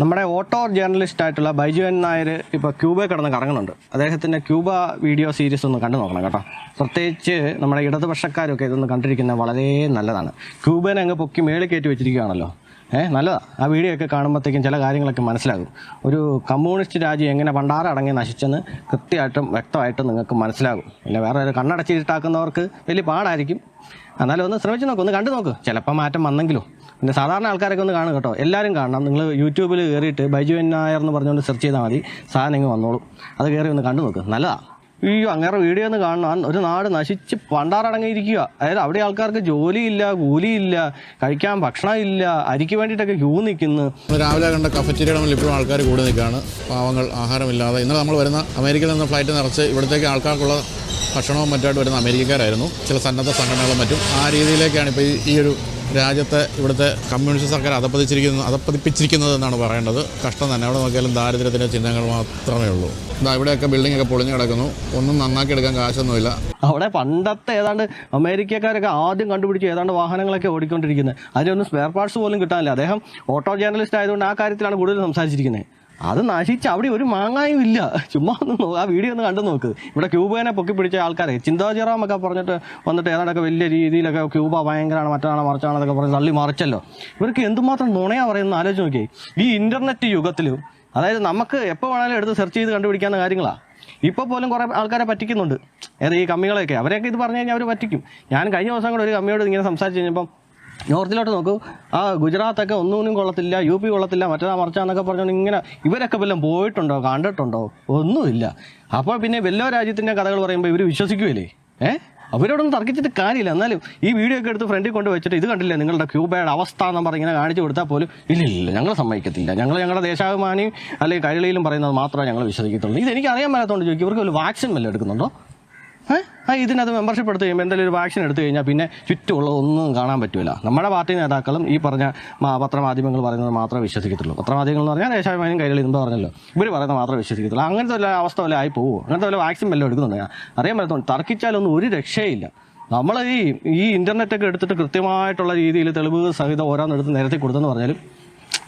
നമ്മുടെ auto journalist ആയിട്ടുള്ള Baiju N Nair ഇപ്പോൾ ക്യൂബയിൽ കിടന്ന് കറങ്ങുന്നുണ്ട്. അദ്ദേഹത്തിൻ്റെ ക്യൂബ വീഡിയോ സീരീസ് ഒന്ന് കണ്ടു നോക്കണം കേട്ടോ. പ്രത്യേകിച്ച് നമ്മുടെ ഇടതുപക്ഷക്കാരൊക്കെ ഇതൊന്ന് കണ്ടിരിക്കുന്നത് വളരെ നല്ലതാണ്. ക്യൂബനെ അങ്ങ് പൊക്കി മേളിൽ കയറ്റി വെച്ചിരിക്കുകയാണല്ലോ. നല്ലതാണ്. ആ വീഡിയോ ഒക്കെ കാണുമ്പോഴത്തേക്കും ചില കാര്യങ്ങളൊക്കെ മനസ്സിലാകും. ഒരു കമ്മ്യൂണിസ്റ്റ് രാജ്യം എങ്ങനെ പണ്ടാരടങ്ങി നശിച്ചെന്ന് കൃത്യമായിട്ടും വ്യക്തമായിട്ടും നിങ്ങൾക്ക് മനസ്സിലാകും. പിന്നെ വേറെ ഒരു കണ്ണടച്ചിട്ടാക്കുന്നവർക്ക് വലിയ പാടായിരിക്കും. എന്നാലും ഒന്ന് ശ്രമിച്ച് നോക്കും, ഒന്ന് കണ്ടു നോക്ക്. ചിലപ്പോൾ മാറ്റം വന്നെങ്കിലും. പിന്നെ സാധാരണ ആൾക്കാരൊക്കെ ഒന്ന് കാണും കേട്ടോ. എല്ലാവരും കാണണം. നിങ്ങൾ യൂട്യൂബിൽ കയറിയിട്ട് ബൈജു എൻ നായർ എന്ന് പറഞ്ഞുകൊണ്ട് സെർച്ച് ചെയ്താൽ മതി, സാധനം ഇങ്ങ് വന്നോളും. അത് കയറി ഒന്ന് കണ്ടു നോക്ക്, നല്ലതാണ്. അയ്യോ, അങ്ങനെ വീഡിയോ ഒന്ന് കാണണം. ഒരു നാട് നശിച്ച് പണ്ടാറടങ്ങിയിരിക്കുക. അതായത് അവിടെ ആൾക്കാർക്ക് ജോലിയില്ല, കൂലിയില്ല, കഴിക്കാൻ ഭക്ഷണമില്ല, അരിക്ക് വേണ്ടിയിട്ടൊക്കെ ക്യൂ നിൽക്കുന്നു. രാവിലെ കണ്ട കഫറ്റീരിയയുടെ മുന്നിൽ ഇപ്പോഴും ആൾക്കാർ കൂടി നിൽക്കുകയാണ്. പാവങ്ങൾ ആഹാരമില്ലാതെ. ഇന്നലെ നമ്മൾ വരുന്ന അമേരിക്കയിൽ നിന്ന് ഫ്ലൈറ്റ് നിറച്ച് ഇവിടത്തേക്ക് ആൾക്കാർക്കുള്ള ഭക്ഷണവും മറ്റായിട്ട് വരുന്ന അമേരിക്കക്കാരായിരുന്നു. ചില സന്നദ്ധ സംഘടനകളും മറ്റും. ആ രീതിയിലേക്കാണ് ഇപ്പോൾ ഈ ഒരു രാജ്യത്തെ ഇവിടുത്തെ കമ്മ്യൂണിസ്റ്റ് സർക്കാർ അതപ്പതിപ്പിച്ചിരിക്കുന്നത് എന്നാണ് പറയേണ്ടത്. കഷ്ടം തന്നെ. അവിടെ നോക്കിയാലും ദാരിദ്ര്യത്തിൻ്റെ ചിഹ്നങ്ങൾ മാത്രമേ ഉള്ളൂ. ഇവിടെയൊക്കെ ബിൽഡിങ്ങൊക്കെ പൊളിഞ്ഞു കിടക്കുന്നു. ഒന്നും നന്നാക്കി എടുക്കാൻ കാശൊന്നുമില്ല. അവിടെ പണ്ടത്തെ ഏതാണ്ട് അമേരിക്കക്കാരൊക്കെ ആദ്യം കണ്ടുപിടിച്ച് ഏതാണ്ട് വാഹനങ്ങളൊക്കെ ഓടിക്കൊണ്ടിരിക്കുന്നത്. അതിനൊന്നും സ്പെയർ പാർട്സ് പോലും കിട്ടാനില്ല. അദ്ദേഹം ഓട്ടോ ജേർണലിസ്റ്റ് ആയതുകൊണ്ട് ആ കാര്യത്തിലാണ് കൂടുതൽ സംസാരിച്ചിരിക്കുന്നത്. അത് നശിച്ച് അവിടെ ഒരു മാങ്ങായും ഇല്ല. ചുമ്മാ ഒന്ന് ആ വീഡിയോ ഒന്ന് കണ്ടു നോക്ക്. ഇവിടെ ക്യൂബേനെ പൊക്കി പിടിച്ച ആൾക്കാരെ ചിന്താചിറാമൊക്കെ പറഞ്ഞിട്ട് വന്നിട്ട് ഏതാണ്ടൊക്കെ വലിയ രീതിയിലൊക്കെ ക്യൂബ ഭയങ്കരമാണ്, മറ്റാണ്, മറിച്ചാണെന്നൊക്കെ പറഞ്ഞ് തള്ളി മറിച്ചല്ലോ. ഇവർക്ക് എന്തുമാത്രം നുണയാ പറയുന്നത് ആലോചിച്ച് നോക്കിയേ. ഈ ഇൻ്റർനെറ്റ് യുഗത്തിലും, അതായത് നമുക്ക് എപ്പോൾ വേണമെങ്കിലും എടുത്ത് സെർച്ച് ചെയ്ത് കണ്ടുപിടിക്കാവുന്ന കാര്യങ്ങളാണ്. ഇപ്പോൾ പോലും കുറേ ആൾക്കാരെ പറ്റിക്കുന്നുണ്ട്. ഈ കമ്മികളെയൊക്കെ അവരെയൊക്കെ ഇത് പറഞ്ഞു കഴിഞ്ഞാൽ അവർ പറ്റിക്കും. ഞാൻ കഴിഞ്ഞ ദിവസം കൂടെ ഒരു കമ്മിയോട് ഇങ്ങനെ സംസാരിച്ച് കഴിഞ്ഞപ്പം നോർത്തിലോട്ട് നോക്കൂ, ഗുജറാത്തൊക്കെ ഒന്നും കൊള്ളത്തില്ല, UP കൊള്ളത്തില്ല, മറിച്ചാന്നൊക്കെ പറഞ്ഞുകൊണ്ട് ഇങ്ങനെ ഇവരൊക്കെ വല്ലതും പോയിട്ടുണ്ടോ, കണ്ടിട്ടുണ്ടോ? ഒന്നുമില്ല. അപ്പോൾ പിന്നെ വല്ലോ രാജ്യത്തിൻ്റെ കഥകൾ പറയുമ്പോൾ ഇവർ വിശ്വസിക്കുമല്ലേ? അവരോടൊന്നും തർക്കിച്ചിട്ട് കാര്യമില്ല. എന്നാലും ഈ വീഡിയോ ഒക്കെ എടുത്ത് ഫ്രണ്ടിൽ കൊണ്ട് വെച്ചിട്ട് ഇത് കണ്ടില്ലേ നിങ്ങളുടെ ക്യൂബയുടെ അവസ്ഥ എന്ന് പറഞ്ഞ് ഇങ്ങനെ കാണിച്ചു കൊടുത്താൽ പോലും ഇല്ല, ഞങ്ങൾ സമ്മതിക്കത്തില്ല, ഞങ്ങളുടെ ദേശാഭിമാനിയും അല്ലെങ്കിൽ കൈരളിയിലും പറയുന്നത് മാത്രമേ ഞങ്ങൾ വിശ്വസിക്കത്തുള്ളൂ. ഇതെനിക്ക് അറിയാൻ മേലാത്തതുകൊണ്ട് ചോദിക്കും, ഇവർക്ക് ഒരു വാക്സിൻ വല്ലതും എടുക്കുന്നുണ്ടോ? ഇതിനകത്ത് മെമ്പർഷിപ്പ് എടുത്തു കഴിയുമ്പോൾ എന്തെങ്കിലും ഒരു വാക്സിൻ എടുത്തു കഴിഞ്ഞാൽ പിന്നെ ചുറ്റുമുള്ളതൊന്നും കാണാൻ പറ്റില്ല. നമ്മുടെ പാർട്ടി നേതാക്കളും ഈ പറഞ്ഞ പത്രമാധ്യമങ്ങൾ പറയുന്നത് മാത്രമേ വിശ്വസിക്കത്തുള്ളൂ. പത്രമാധ്യമങ്ങൾ എന്ന് പറഞ്ഞാൽ ദേശാഭിമാനിയും കൈരളി എന്തോ പറഞ്ഞല്ലോ, ഇവർ പറയുന്നത് മാത്രമേ വിശ്വസിക്കത്തുള്ളൂ. അങ്ങനത്തെ വല്ല അവസ്ഥ വല്ല ആയി പോകുമോ? അങ്ങനത്തെ വല്ല വാക്സിൻ വല്ലതും എടുക്കുന്നുണ്ട് അറിയാൻ പറ്റത്തുള്ളൂ. തർക്കിച്ചാലൊന്നും ഒരു രക്ഷയില്ല. നമ്മൾ ഈ ഇൻ്റർനെറ്റൊക്കെ എടുത്തിട്ട് കൃത്യമായിട്ടുള്ള രീതിയിൽ തെളിവുകൾ സഹിതം ഓരോന്നെടുത്ത് നിരത്തി കൊടുത്തെന്ന് പറഞ്ഞാലും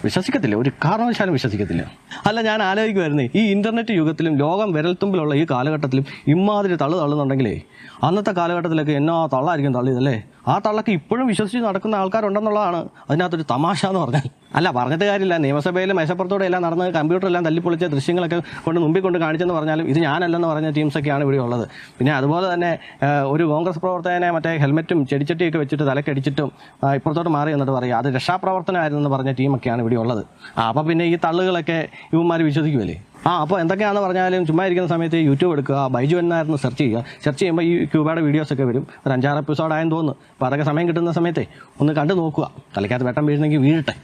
വിശ്വസിക്കത്തില്ല, ഒരു കാരണവശാലും വിശ്വസിക്കത്തില്ല. അല്ല, ഞാൻ ആലോചിക്കുമായിരുന്നേ, ഈ ഇൻ്റർനെറ്റ് യുഗത്തിലും ലോകം വിരൽത്തുമ്പിലുള്ള ഈ കാലഘട്ടത്തിലും ഇമാതിരി തള്ളുന്നുണ്ടെങ്കിലേ അന്നത്തെ കാലഘട്ടത്തിലൊക്കെ എന്നാ തള്ളായിരിക്കും തള്ളിയതല്ലേ? ആ തള്ളക്ക് ഇപ്പോഴും വിശ്വസിച്ച് നടക്കുന്ന ആൾക്കാരുണ്ടെന്നുള്ളതാണ് അതിനകത്തൊരു തമാശ എന്ന് പറഞ്ഞാൽ. അല്ല, പറഞ്ഞിട്ട് കാര്യമില്ല. നിയമസഭയിലും മേശപ്പുറത്തോടെ എല്ലാം നടന്ന് കമ്പ്യൂട്ടറെല്ലാം തല്ലിപ്പൊളിച്ച ദൃശ്യങ്ങളൊക്കെ മുമ്പിൽ കൊണ്ട് കാണിച്ചെന്ന് പറഞ്ഞാലും ഇത് ഞാനല്ലെന്ന് പറഞ്ഞ ടീംസൊക്കെയാണ് ഇവിടെ ഉള്ളത്. പിന്നെ അതുപോലെ തന്നെ ഒരു കോൺഗ്രസ് പ്രവർത്തകനെ മറ്റേ ഹെൽമെറ്റും ചെടിച്ചട്ടിയൊക്കെ വെച്ചിട്ട് തലക്കടിച്ചിട്ടും ഇപ്പുറത്തോട്ട് മാറി എന്നിട്ട് പറയുക അത് രക്ഷാപ്രവർത്തനമായിരുന്നെന്ന് പറഞ്ഞ ടീമൊക്കെയാണ് ഇവിടെ ഉള്ളത്. അപ്പോൾ പിന്നെ ഈ തള്ളുകളൊക്കെ ഇവന്മാർ വിശ്വസിക്കുമല്ലേ? അപ്പോൾ എന്തൊക്കെയാണെന്ന് പറഞ്ഞാലും ചുമ്മാ ഇരിക്കുന്ന സമയത്ത് യൂട്യൂബ് എടുക്കുക, ബൈജു എൻ നായർ സെർച്ച് ചെയ്യുക. സെർച്ച് ചെയ്യുമ്പോൾ ഈ ക്യൂബയുടെ വീഡിയോസൊക്കെ വരും. ഒരു 5-6 എപ്പിസോഡായെന്ന് തോന്നുന്നു. അപ്പോൾ അതൊക്കെ സമയം കിട്ടുന്ന സമയത്തെ ഒന്ന് കണ്ടു നോക്കുക. തലയ്ക്കകത്ത് വെട്ടം വീഴുന്നെങ്കിൽ വീഴട്ടെ.